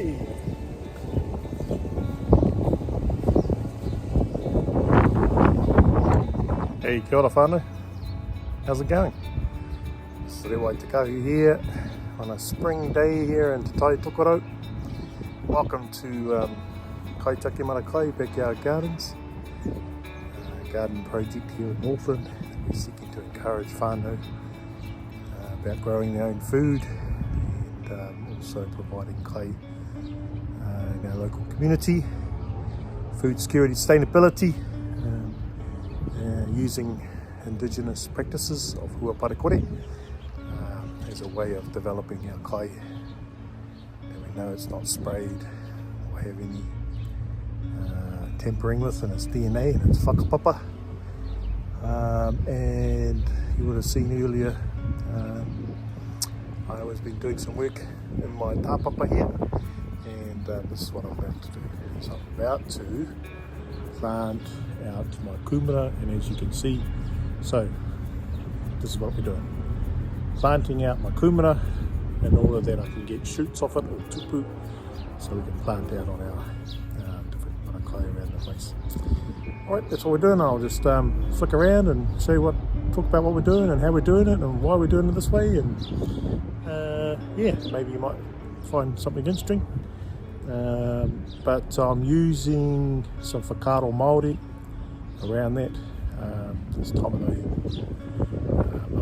Hey! Hey, kia ora whānau. How's it going? It's Rewai Te Kahu here on a spring day here in Te Tai Tokorau. Welcome to Kaitaki Marakai Backyard Gardens, garden project here in Northland. We're seeking to encourage whānau about growing their own food and also providing kai in our local community, food security, sustainability, using indigenous practices of huaparekore as a way of developing our kai. And we know it's not sprayed or have any tampering with in its DNA and its whakapapa. And you would have seen earlier, I always been doing some work in my Tāpapa here, and this is what I'm about to do. So I'm about to plant out my kumara, and as you can see, so this is what we're doing. Planting out my kumara in order that I can get shoots off it, or tupu, so we can plant out on our different marakai around the place. Alright, that's what we're doing. I'll just flick around and talk about what we're doing and how we're doing it and why we're doing it this way, and yeah, maybe you might find something interesting. But I'm using some whakaaro Māori around that this time of the year.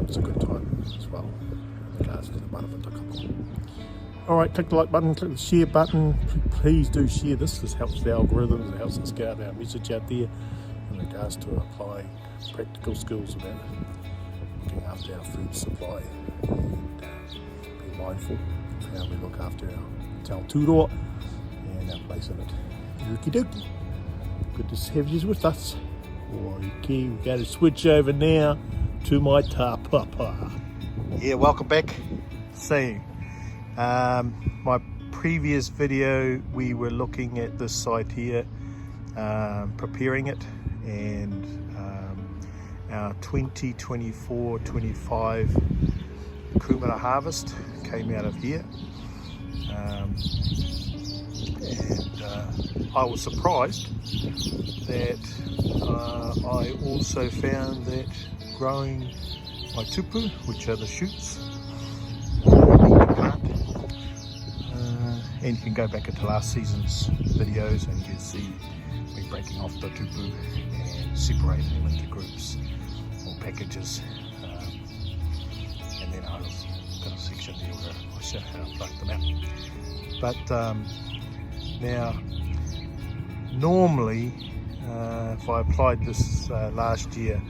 It's a good time as well in regards to the Tāpapa. Alright, click the like button, click the share button. Please do share this. This helps the algorithms, it helps us get our message out there in regards to applying practical skills about looking after our food supply and be mindful of how we look after our Aotearoa and our place in it. Okie dokie. Good to have you with us. Okay, we've got to switch over now to my Tāpapa. Yeah, welcome back. So, my previous video we were looking at this site here, preparing it, and our 2024-25 kumara harvest came out of here. And I was surprised that I also found that growing my tupu, which are the shoots, and you can go back into last season's videos and you can see me breaking off the tupu and separating them into groups or packages, and then I've got a section there where I'll show how I pluck them out. But now, normally, if I applied this last year,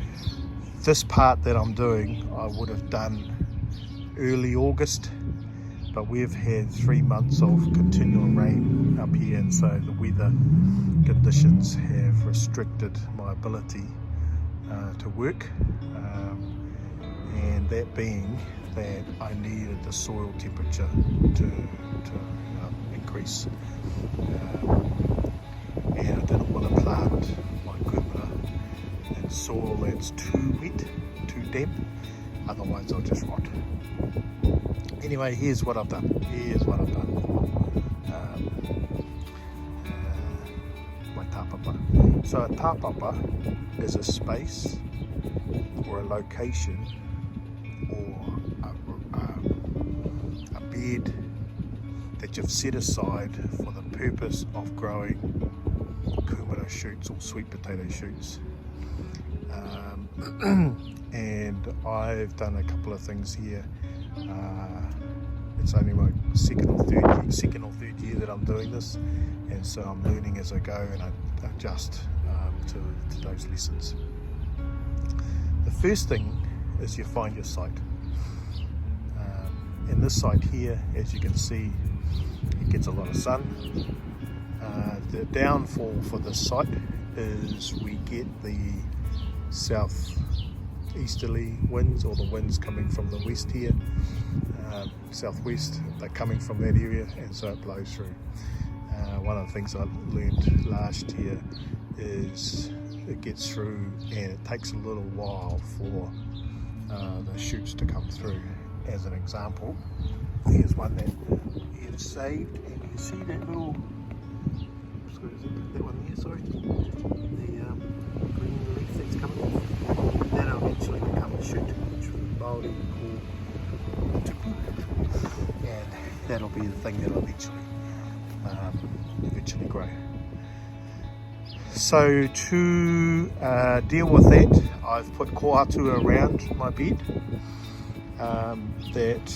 this part that I'm doing I would have done early August, but we've had 3 months of continual rain up here, and so the weather conditions have restricted my ability to work, and that being that I needed the soil temperature to increase, and I didn't want to plant my kumara in soil that's too wet, too damp, otherwise I'll just rot. Anyway, here's what I've done. My Tāpapa. So a Tāpapa is a space or a location or a bed that you've set aside for the purpose of growing kumara shoots or sweet potato shoots. And I've done a couple of things here. It's only my second or third year that I'm doing this, and so I'm learning as I go, and I adjust to those lessons. The first thing is you find your site. And this site here, as you can see, it gets a lot of sun. The downfall for this site is we get the southeasterly winds, or the winds coming from the west here, southwest. They're coming from that area, and so it blows through. One of the things I learned last year is it gets through, and it takes a little while for the shoots to come through. As an example, here's one that we have saved, and can see that little, sorry, is it that one there, sorry, the green leaf that's coming off, that'll eventually become a shoot, which Māori call tupu, and that'll be the thing that'll eventually grow. So to deal with that, I've put kōhatu around my bed. That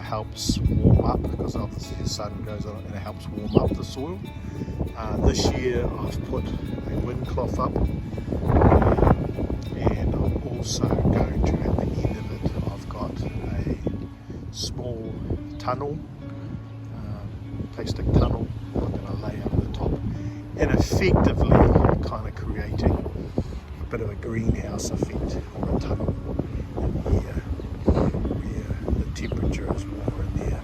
helps warm up, because obviously the sun goes on and it helps warm up the soil. This year I've put a wind cloth up, and I'm also going to, at the end of it, I've got a small tunnel, plastic tunnel I'm going to lay over the top, and effectively kind of creating a bit of a greenhouse effect, or a tunnel in here where the temperature is warmer in there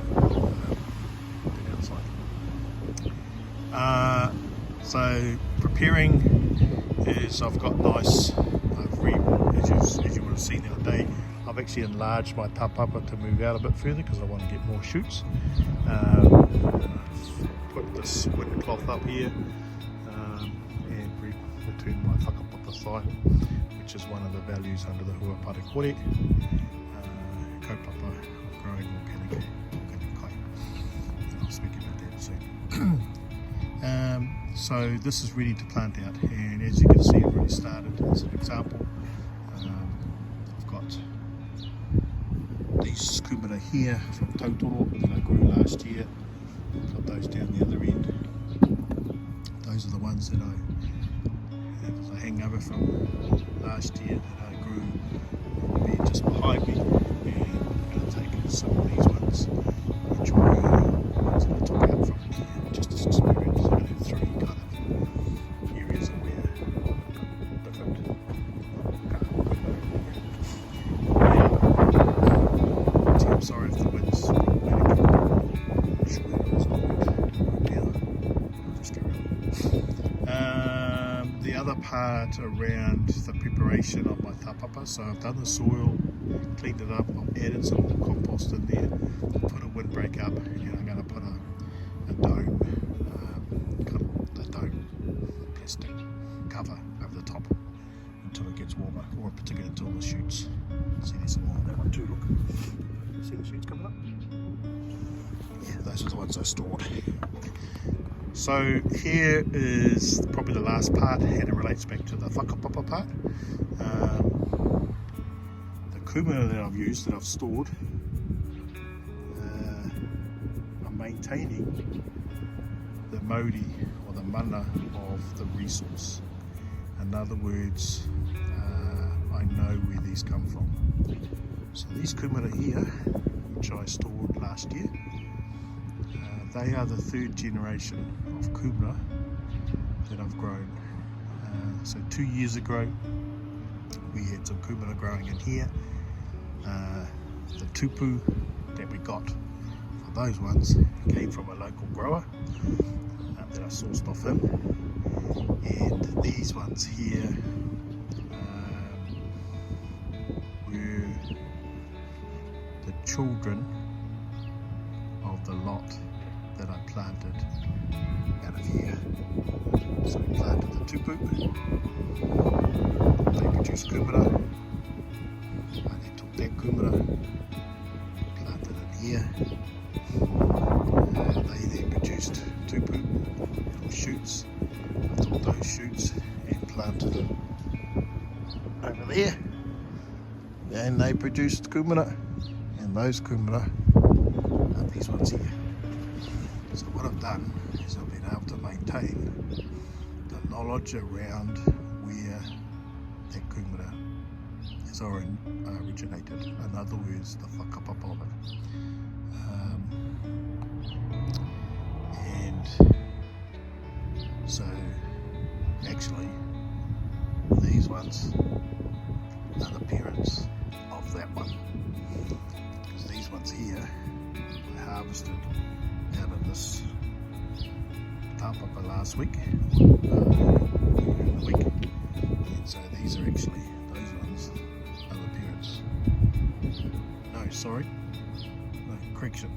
than outside. So preparing is, I've got nice, as you would have seen the other day, I've actually enlarged my Tāpapa to move out a bit further because I want to get more shoots. I've put this wind cloth up here, and returned my whakapapa thigh, which is one of the values under the Huapare Kore, kaupapa of growing organic kai. And I'll speak about that soon. So this is ready to plant out, and as you can see, I've already started. As an example, I've got these kumara here from Tautoro that I grew last year. I've got those down the other end. Those are the ones that I hang over from last year that I grew on the bed just behind me, and I'm going to take some of these ones, which were ones that I took out from here, just as experience. I have three kind of areas of where I've got different I'm sorry if the wind's the other part around the preparation of my Tāpapa, so I've done the soil, cleaned it up, I've added some more compost in there, put a windbreak up, and I'm going to put a dome, plastic cover over the top until it gets warmer, or particularly until the shoots. See, there's some more on that one too, look. See the shoots coming up? Yeah, those are the ones I stored. So here is probably the last part, and it relates back to the whakapapa part. The kumara that I've used, that I've stored, I'm maintaining the mauri, or the mana of the resource. In other words, I know where these come from. So these kumara here, which I stored last year, they are the third generation of kumara that I've grown. So 2 years ago we had some kumara growing in here. The tupu that we got for those ones came from a local grower that I sourced off him, and these ones here were the children of the lot that I planted out of here. So we planted the tupu, they produced kumara, I then took that kumara, planted it here, they then produced tupu, or shoots. I took those shoots and planted them over there, and they produced kumara, and those kumara are these ones here. So what I've done is I've been able to maintain the knowledge around where that kumara is originated. In other words, the whakapapa of it. And so actually these ones are the parents of that one, because these ones here were harvested out of this Tāpapa last week, and so these are actually, those ones are the parents. No, sorry, no, correction,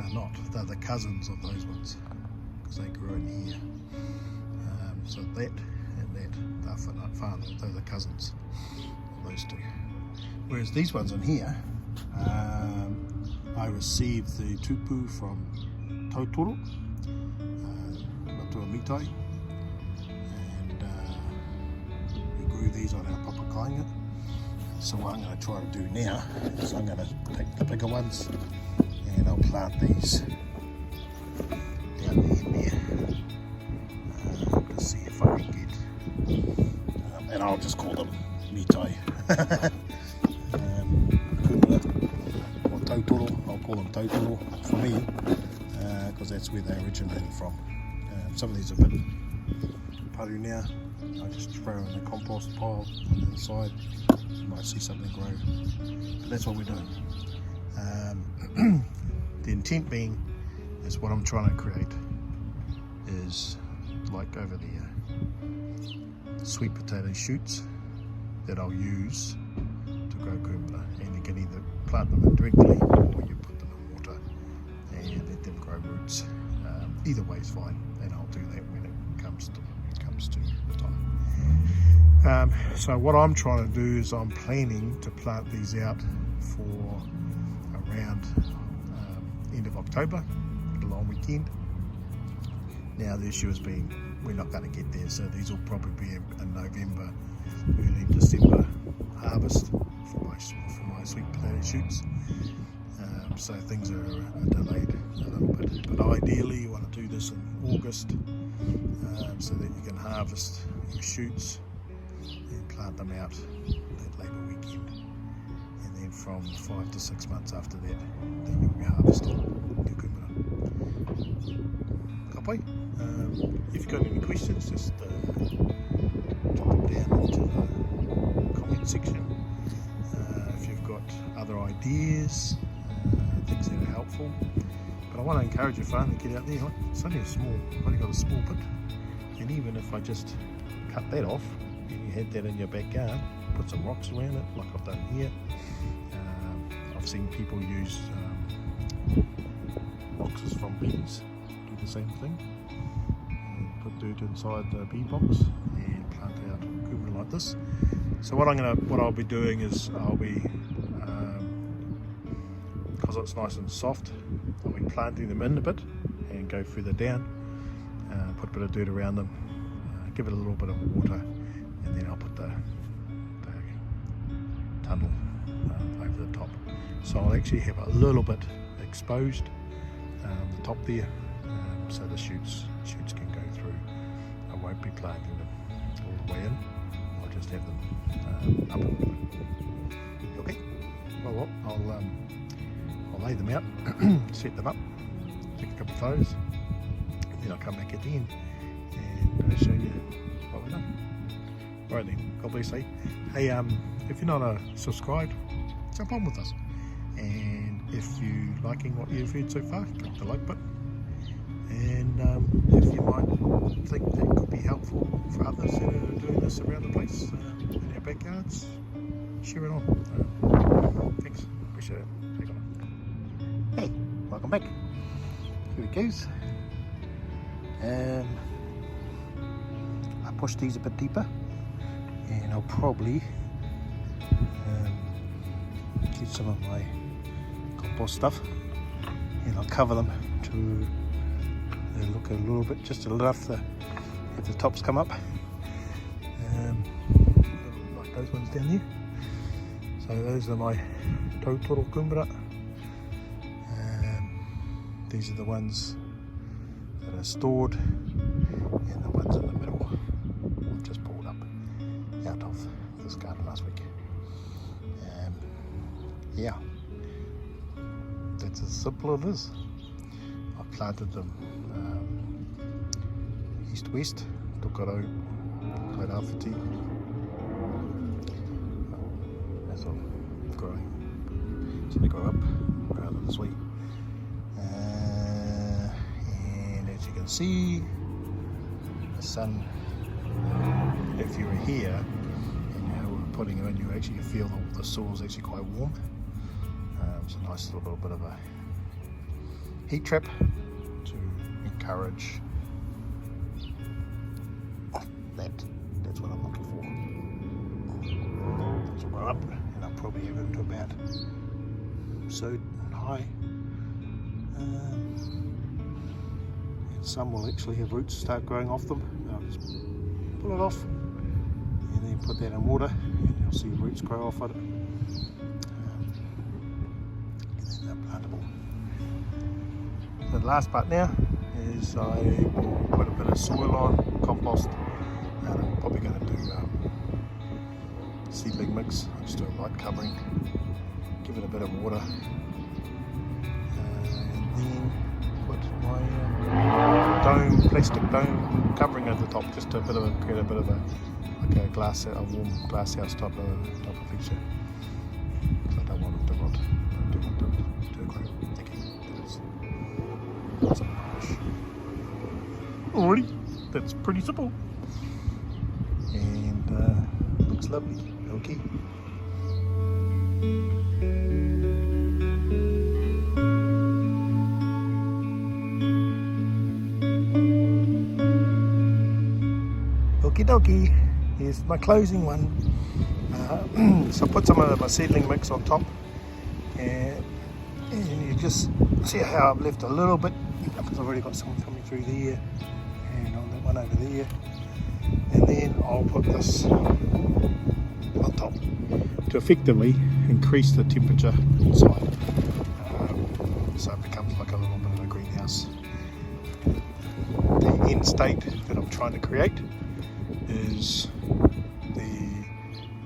they're not. They're the cousins of those ones because they grew in here. So that and that, they're whānau, they're the cousins of those two. Whereas these ones in here, I received the tupu from Tautoro, Matua Mitai, and we grew these on our papa kainga. So what I'm going to try to do now is I'm going to take the bigger ones and I'll plant these down the end there to see if I can get, and I'll just call them mitai. Or Tautoro, I'll call them Tautoro for me because that's where they originated from. Some of these are a bit paru now. I just throw in the compost pile on the other side. You might see something grow, but that's what we're doing. The intent being is what I'm trying to create is like over there, sweet potato shoots that I'll use to grow kumbara, and you can either plant them in directly or you put them in water and let them grow roots. Either way is fine, and I'll do that when it comes to time. So what I'm trying to do is I'm planning to plant these out for around end of October, the long weekend. Now the issue has been we're not going to get there, so these will probably be a November, early December harvest for my sweet potato shoots. So things are delayed a little bit, but ideally you want to do this in August so that you can harvest your shoots and plant them out that Labour weekend, and then from 5 to 6 months after that, then you'll be harvesting your kumbara. Kapai. If you've got any questions, just drop them down into the comment section. If you've got other ideas, things that are helpful, but I want to encourage your farm to get out there. It's only I've only got a small bit, and even if I just cut that off and you had that in your backyard, put some rocks around it like I've done here. I've seen people use boxes from bees, do the same thing, and put dirt inside the bee box and plant out kumbara like this. So what I'll be doing is I'll be, because it's nice and soft, I'll be planting them in a bit and go further down, put a bit of dirt around them, give it a little bit of water, and then I'll put the tunnel over the top. So I'll actually have a little bit exposed, the top there, so the shoots can go through. I won't be planting them all the way in, I'll just have them up a little bit. Okay, well I'll lay them out, set them up, take a couple of photos, then I'll come back at the end and show you what we've done. Right then, God bless you. Hey, if you're not subscribed, jump on with us. And if you're liking what you've heard so far, click the like button. And if you might think that could be helpful for others that are doing this around the place in our backyards, share it on. Thanks, appreciate it. Take on. Hey, welcome back. Here it goes. I pushed these a bit deeper, and I'll probably get some of my compost stuff, and I'll cover them to look a little bit, just enough to have the tops come up, like those ones down there. So those are my Tautoro kumbara. These are the ones that are stored, and the ones in the middle I've just pulled up out of this garden last week. Yeah, that's as simple as it is. I planted them east-west, Tokaro, Kairāwhiti. As I'm growing, so they grow up rather this way. And as you can see, the sun, if you were here and you were putting them in, you actually feel the soil's actually quite warm. It's a nice little bit of a heat trap to encourage that. That's what I'm looking for. Those will grow up, and I'll probably have them to about so high. And some will actually have roots start growing off them. I'll just pull it off and then put that in water, and you'll see roots grow off it. And then they're plantable. So the last part now is I will put a bit of soil on, compost, and I'm probably going to do seedling mix. I'll just do a light covering, give it a bit of water, and then put my plastic dome covering at the top, just to create a bit of a glass, a warm glass house type of feature. So I don't want it to rot. I do want it to grow. Okay, that's a brush. Alrighty, that's pretty simple, and looks lovely. Okay. Okie dokie, here's my closing one. So I put some of my seedling mix on top, and you just see how I've left a little bit, because I've already got some coming through there and on that one over there, and then I'll put this on top to effectively increase the temperature inside, so it becomes like a little bit of a greenhouse. The end state that I'm trying to create is the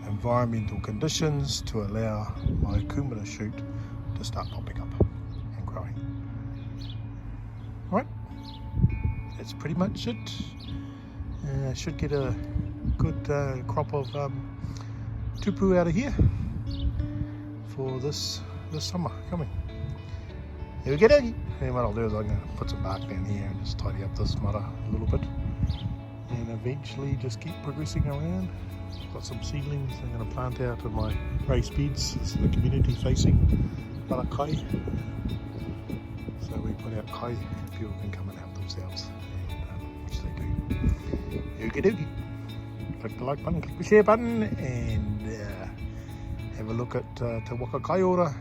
environmental conditions to allow my kumara shoot to start popping up and growing. Alright, that's pretty much it. I should get a good crop of tupu out of here for this summer coming. Here we go, doggy. And what I'll do is I'm going to put some bark down here and just tidy up this mudder a little bit, and eventually just keep progressing around. Got some seedlings I'm going to plant out of my raised beds. This is the community facing kai. So we put out kai, people can come and help themselves, and which they do. Okie dokie. Click the like button, click the share button, and have a look at Tāpapa kai ora.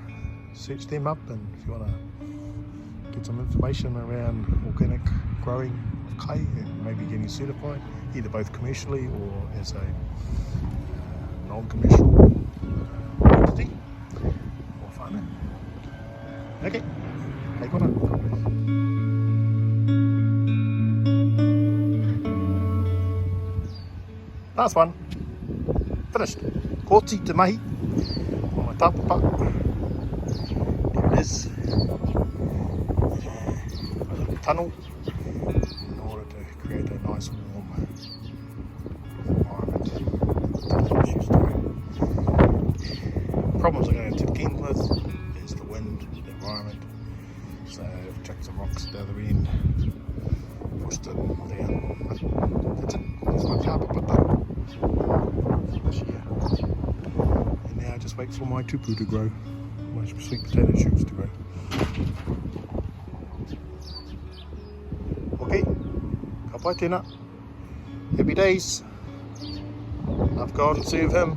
Search them up, and if you want to get some information around organic growing of kai and maybe getting certified, either both commercially or as a non-commercial entity or whānau. Okay, kei kona. Last one, finished. Kōti te mahi on my tāpapa. There it is. A little tunnel in order to create a nice warm environment. Problems I'm going to contend with is the wind, the environment. So I've chucked some rocks at the other end, pushed it down. That's it. That's my Tāpapa done this year. And now I just wait for my tupu to grow, my sweet potato shoots to grow. Okay, ka pai tēnā. Happy days. Love God and serve Him.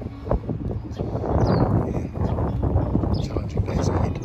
Yeah. Challenging days ahead.